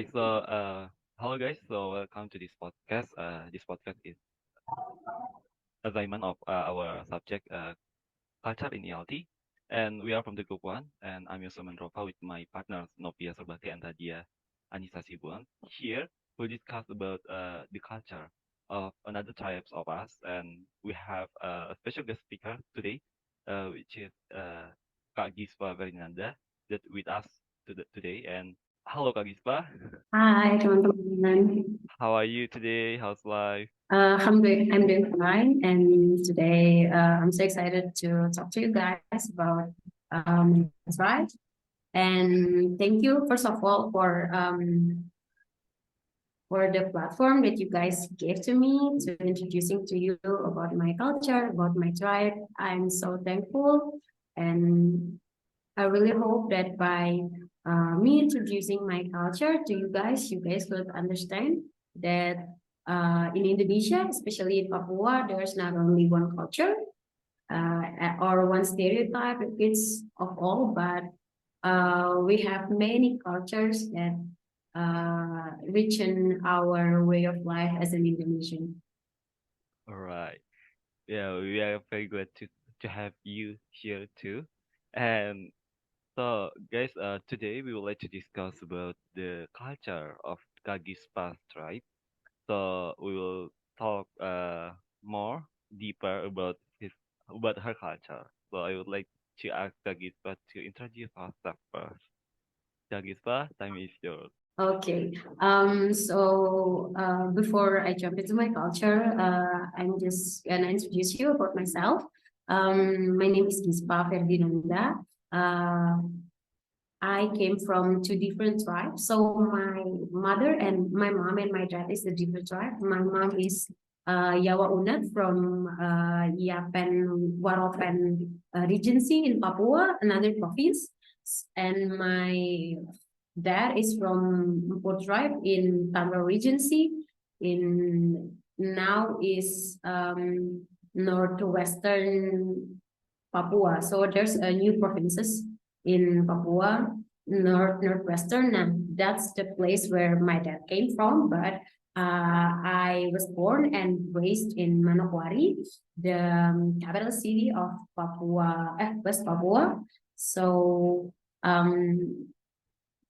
Right. Hello guys. Welcome to this podcast. This podcast is assignment of our subject, culture in ELT, and we are from the group one. And I'm Yusuf Mandrova with my partners Novia Serbati and Tadia Anissa Sibuan. Here we'll discuss about the culture of another tribes of us, and we have a special guest speaker today, which is Kak Gispa Ferdinanda, that with us today. And hello, Kak Gispa. Hai teman-teman. How are you today? How's life? I'm doing fine, and today I'm so excited to talk to you guys about that's right. And thank you first of all for the platform that you guys gave to me to introducing to you about my culture, about my tribe. I'm so thankful, and I really hope that by me introducing my culture to you guys will understand that in Indonesia, especially in Papua, there's not only one culture or one stereotype. It's of all, but we have many cultures that enrich our way of life as an Indonesian. All right. Yeah, we are very glad to have you here too. And guys, today we would like to discuss about the culture of Kagispa tribe. So we will talk more deeper about her culture. So I would like to ask Kagispa to introduce herself first. Kagispa, time is yours. Okay. Before I jump into my culture, I'm just gonna introduce you about myself. My name is Gispa Ferdinanda. Uh, I came from two different tribes. So my mother and my mom and my dad is a different tribe. My mom is Yawa Unat from Yapen Waropen Regency in Papua, another province. And my dad is from Mpur tribe in Tamil Regency. In now is northwestern Papua. So there's a new provinces in Papua, northwestern, and that's the place where my dad came from. But I was born and raised in Manokwari, the capital city of Papua, West Papua. So um,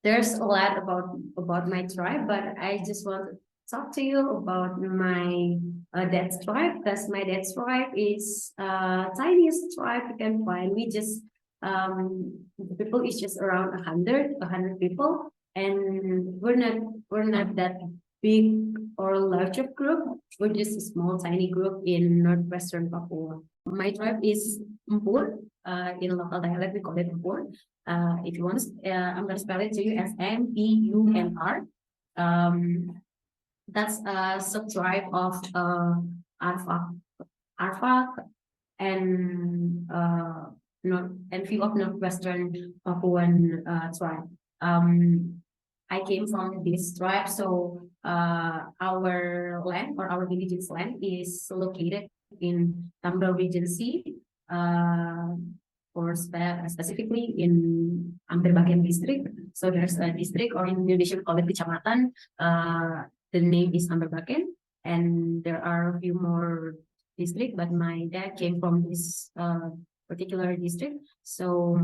there's a lot about my tribe, but I just want to talk to you about my dad's tribe because my dad's tribe is tiniest tribe you can find. The people is just around a hundred people, and we're not that big or large of group. We're just a small tiny group in northwestern Papua. My tribe is Mpur. In local dialect, we call it Mpur. If you want, I'm gonna spell it to you as Mpur. Um, that's a subtribe of Arfak, Arfak, and North and few of northwestern Papuan tribe. Um, I came from this tribe, so our land or our indigenous land is located in Tambel Regency, uh, specifically in Ampir Bagian district. So there's a district, or in Indonesia we call it kecamatan. The name is Ampir Bagian, and there are a few more district, but my dad came from this particular district. So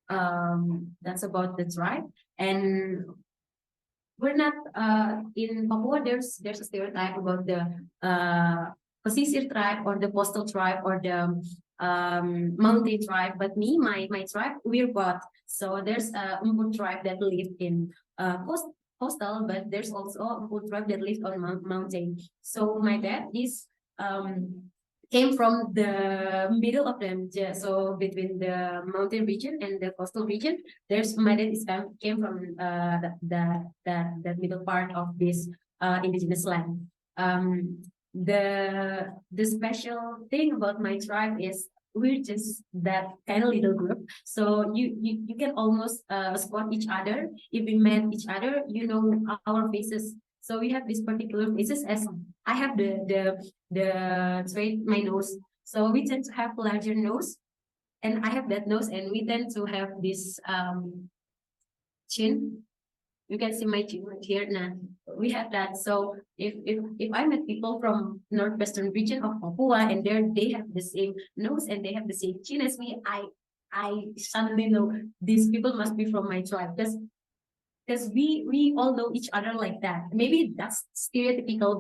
that's about the tribe. And we're not in Papua. There's a stereotype about the Pesisir tribe or the coastal tribe or the mountain tribe. But my tribe, we're both. So there's a Mpur tribe that live in coastal, but there's also a Mpur tribe that lives on mountain. So my dad is came from the middle of them. So between the mountain region and the coastal region, there's my dad is came from that middle part of this indigenous land. The special thing about my tribe is we're just that kind of little group. So you can almost spot each other. If we met each other, you know our faces. So we have these particular faces as I have the trait my nose. So we tend to have larger nose, and I have that nose, and we tend to have this chin. You can see my chin right here. Now we have that. So if I met people from northwestern region of Papua and they have the same nose and they have the same chin as me, I suddenly know these people must be from my tribe because we all know each other like that. Maybe that's stereotypical,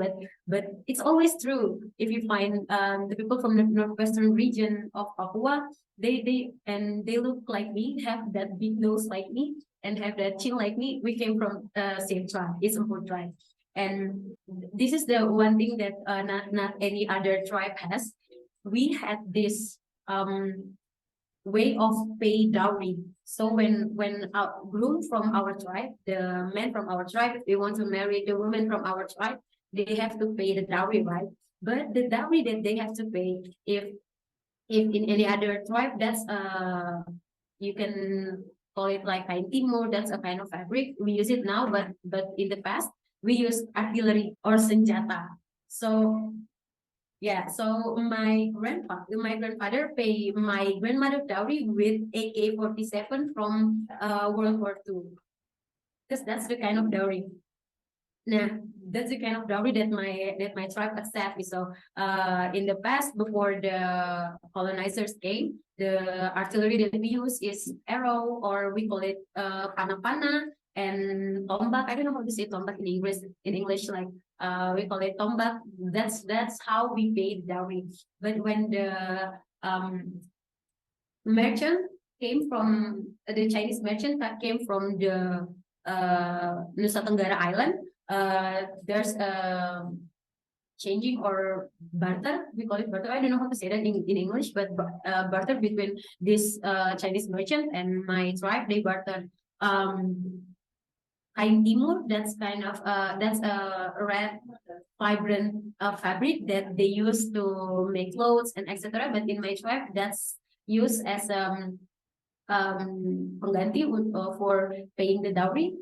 but it's always true. If you find the people from the northwestern region of Papua, they look like me, have that big nose like me, and have that chin like me. We came from same tribe. It's Mpur tribe, and this is the one thing that not any other tribe has. We had this way of pay dowry. So when groom from our tribe, the men from our tribe, if they want to marry the woman from our tribe, they have to pay the dowry, right? But the dowry that they have to pay, if in any other tribe, that's you can call it like kain timur. That's a kind of fabric. We use it now, but in the past we use artillery or senjata. So yeah, so my grandfather pay my grandmother dowry with AK-47 from World War II, because that's the kind of dowry. Nah, that's the kind of dowry that my tribe accepts. So in the past, before the colonizers came, the artillery that we use is arrow, or we call it pana-pana and tombak. I don't know how to say tombak in English. In English, like we call it tombak. That's how we pay the dowry. But when the merchant came from the Chinese merchant that came from the Nusa Tenggara Island. There's a changing or barter. We call it barter. I don't know how to say that in English, but barter between this Chinese merchant and my tribe. They barter kain timur. That's kind of that's a red vibrant fabric that they use to make clothes and etc. But in my tribe, that's used as pengganti for paying the dowry.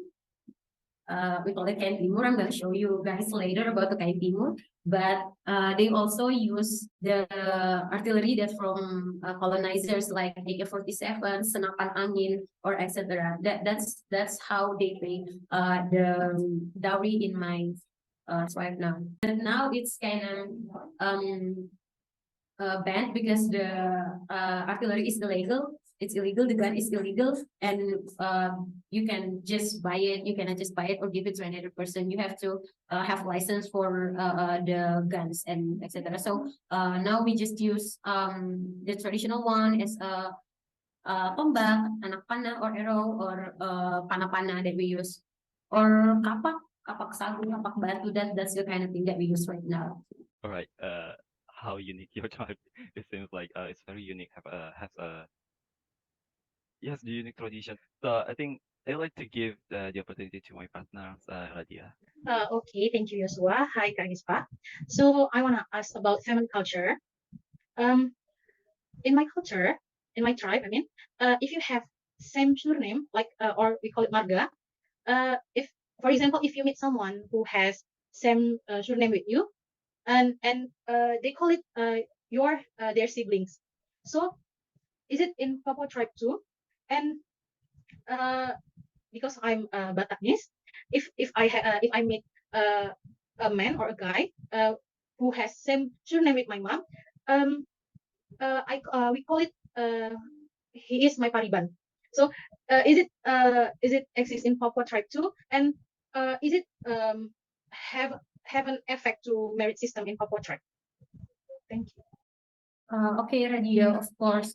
We call it kain timur. I'm going to show you guys later about the kain timur. But they also use the artillery that from colonizers like AK-47, senapan angin, or etc. That's how they pay the dowry in my tribe now. But now it's kind of banned because the artillery is illegal. It's illegal. The gun is illegal, and you can just buy it. You cannot just buy it or give it to another person. You have to have license for the guns and etc. So now we just use the traditional one as a tombak, anak panah, or arrow, or panah-panah that we use, or kapak sagu, kapak batu. That's the kind of thing that we use right now. All right. How unique your tribe? It seems like it's very unique. Has a yes, the unique tradition. So I think I like to give the opportunity to my partners, Radia. Okay, thank you, Yosua. Hi, Karispa. So I want to ask about family culture. Um, in my culture, in my tribe, I mean, if you have same surname, like or we call it marga, if for example, if you meet someone who has same surname with you, and they call it your their siblings. So is it in Papua tribe too? And uh, because I'm Bataknese, if I meet a man or a guy who has same surname with my mom, um, I we call it he is my pariban. So is it exist in Papua tribe too? And is it have an effect to merit system in Papua tribe? Thank you. Okay, Radio, of course.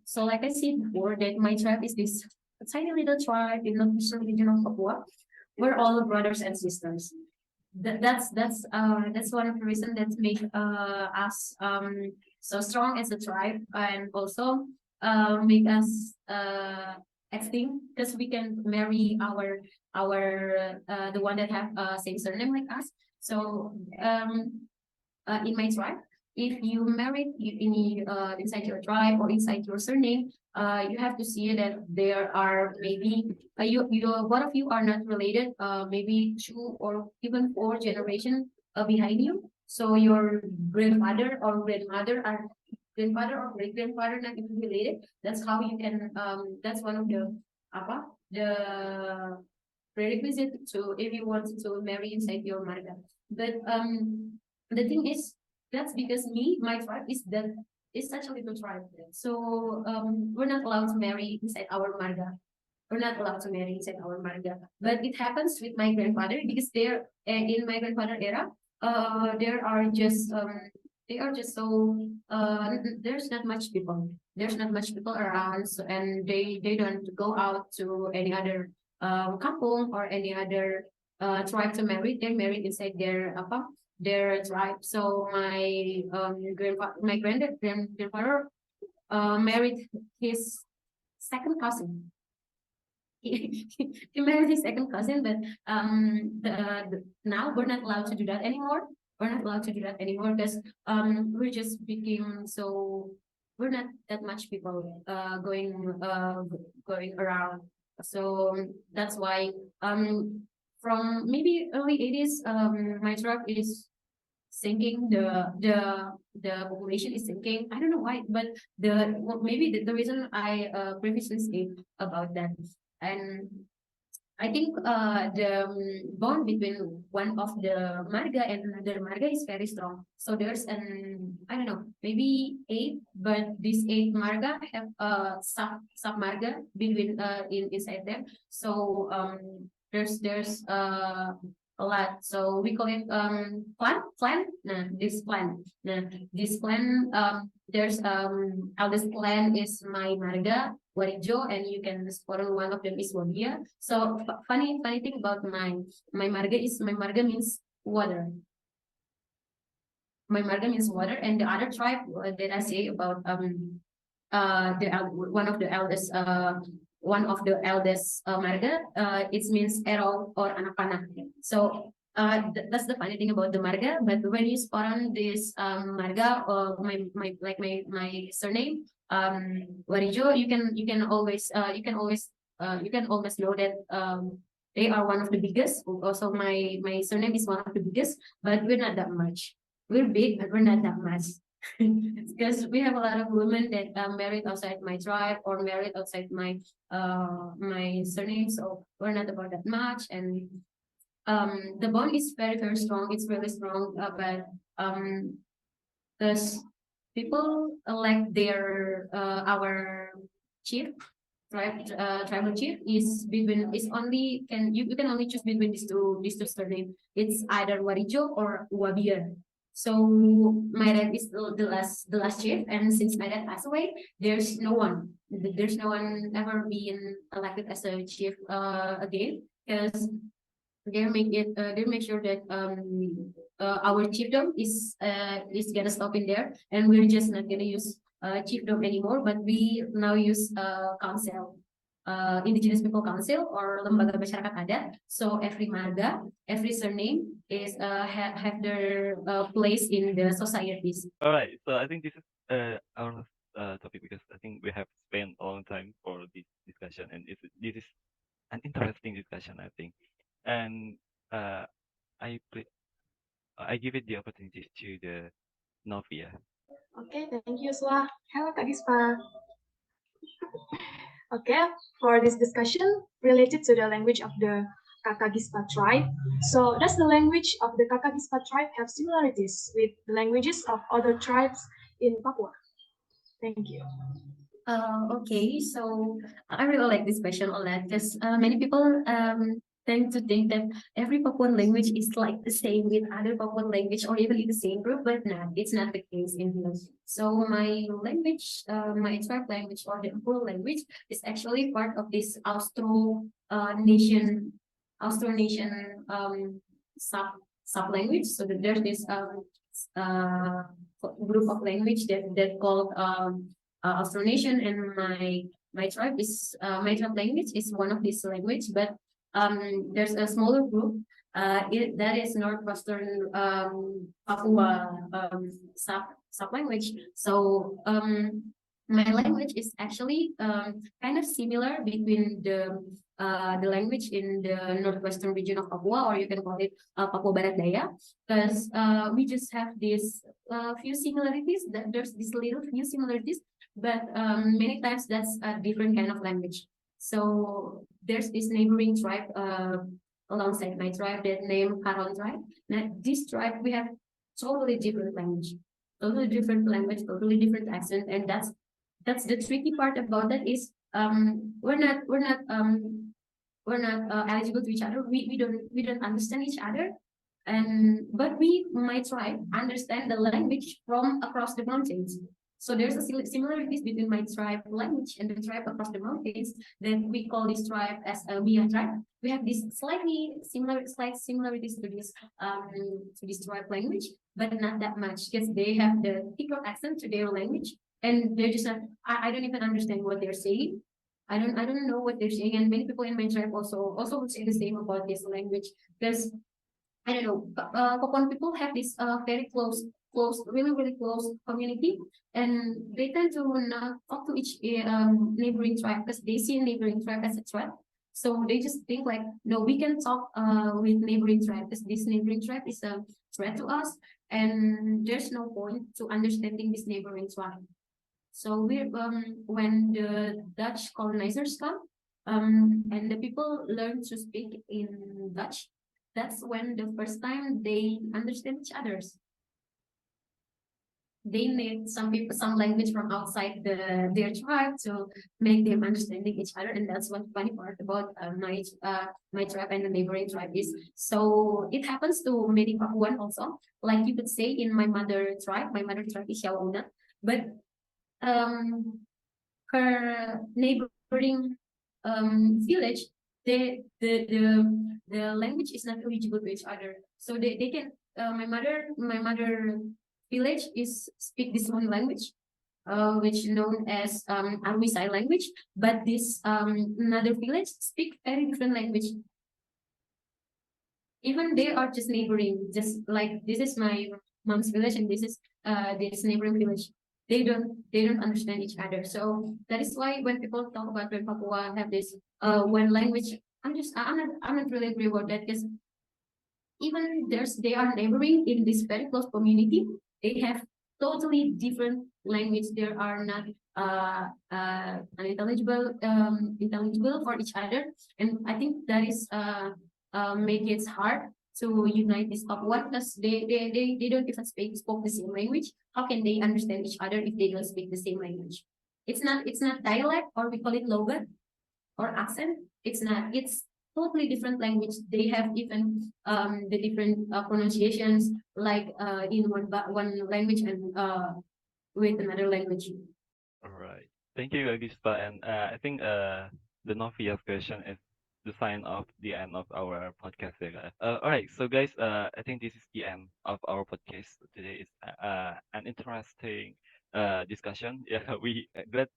So like I said before, that my tribe is this tiny little tribe in northeastern region of Papua. We're all brothers and sisters. That's one of the reasons that make us so strong as a tribe, and also make us acting, because we can marry our the one that have same surname like us. So in my tribe, if you married in inside your tribe or inside your surname, you have to see that there are maybe you one of you are not related, maybe 2 or even 4 generations behind you. So your grandfather or grandmother are grandfather or great grandfather not even related. That's how you can. That's one of the apa the prerequisite to if you want to marry inside your marga. But the thing is that's because my tribe is such a little tribe. So we're not allowed to marry inside our marga. We're not allowed to marry inside our marga. But it happens with my grandfather because there in my grandfather era, there are just they are just so there's not much people. There's not much people around, so, and they don't go out to any other kampung or any other tribe to marry. They're married inside their apa their tribe. So my grandfather married his second cousin. He married his second cousin, but now we're not allowed to do that anymore. We're not allowed to do that anymore because we just became so we're not that much people going around. So that's why from maybe early 80s my tribe is sinking the population is sinking. I don't know why, but maybe the reason I previously said about that. And I think the bond between one of the marga and another marga is very strong. So there's an I don't know maybe eight, but these eight marga have sub marga between inside them. So there's a lot. So we call it clan. Nah, this clan. Nah, this clan there's eldest clan is my marga Warijo, and you can spoil one of them is Wabia. So funny thing about my marga is my marga means water. My marga means water, and the other tribe that I say about one of the eldest marga it means arrow or anak panah. So that's the funny thing about the marga. But when you spot on this marga or my surname Warijo, you can always know that they are one of the biggest. Also, my surname is one of the biggest, but we're not that much. We're big, but we're not that much. Because we have a lot of women that married outside my tribe or married outside my surname, so we're not about that much. And the bond is very strong. It's really strong, but because people elect their our chief tribal chief is only you can only choose between these two surname. It's either Warijo or Wabia. So my dad is the last chief, and since my dad passed away, there's no one ever been elected as a chief again, because they make sure that our chiefdom is gonna stop in there, and we're just not gonna use chiefdom anymore, but we now use council, indigenous people council or lembaga masyarakat adat. So every marga, every surname is have their place in the societies. All right. So I think this is our last topic because I think we have spent a long time for this discussion, and this is an interesting discussion, I think. And uh, I give it the opportunity to the Novia. Okay, thank you, Swa. Hello, Kak Gispa. Okay, for this discussion related to the language of the Kakagispa tribe. So does the language of the Kakagispa tribe have similarities with the languages of other tribes in Papua? Thank you. Okay, so I really like this question a lot because many people tend to think that every Papuan language is like the same with other Papuan language or even in the same group, but no, it's not the case in here. So my language, my tribe language or the Mpur language is actually part of this Austronesian sub language. So there's this group of language that called Austronesian, and my tribe language is one of these language, but there's a smaller group that is northwestern Papua sub language. So my language is actually kind of similar between the language in the northwestern region of Papua, or you can call it Papua Barat Daya, because we just have these few similarities. There's these little few similarities, but many times that's a different kind of language. So there's this neighboring tribe alongside my tribe that named Karon tribe. Now this tribe we have totally different language, totally different accent, and that's the tricky part about that is we're not eligible to each other. We don't understand each other, and but we my tribe understand the language from across the mountains. So there's a similarities between my tribe language and the tribe across the mountains that we call this tribe as a Mia tribe. We have this slight similarities to this tribe language, but not that much because they have the thicker accent to their language, and they're just not. I don't even understand what they're saying. I don't know what they're saying, and many people in my tribe also would say the same about this language because I don't know. Papuan people have this very really close community, and they tend to not talk to each neighboring tribe because they see neighboring tribe as a threat. So they just think like, no, we can talk with neighboring tribe because this neighboring tribe is a threat to us, and there's no point to understanding this neighboring tribe. So when the Dutch colonizers come, and the people learn to speak in Dutch, that's when the first time they understand each other's. They need some language from outside their tribe to make them understanding each other, and that's one funny part about my tribe and the neighboring tribe is. So it happens to many Papuan also. Like you could say in my mother tribe is Yauna, but um her neighboring village, the language is not eligible to each other. So they can my mother village is speak this one language, which known as Arwisai language, but this another village speak very different language. Even they are just neighboring, just like this is my mom's village and this is this neighboring village. They don't understand each other. So that is why when people talk about when Papua have this one language, I'm not really agree about that because even they are neighboring in this very close community, they have totally different language. They are not intelligible for each other, and I think that is make it hard to unite this Papuan because they don't even spoke the same language. How can they understand each other if they don't speak the same language? It's not dialect, or we call it logat or accent. It's not. It's totally different language. They have even the different pronunciations, like in one language and with another language. All right. Thank you, Agispa. And I think the Novia's question is the sign of the end of our podcast here, guys. All right. So, guys, I think this is the end of our podcast today. It's an interesting discussion. Yeah, we glad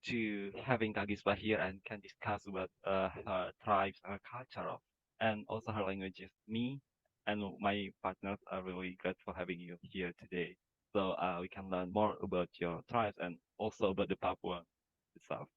to having Kagispa here and can discuss about her tribes, her culture, and also her languages. Me and my partners are really glad for having you here today. So we can learn more about your tribes and also about the Papua itself.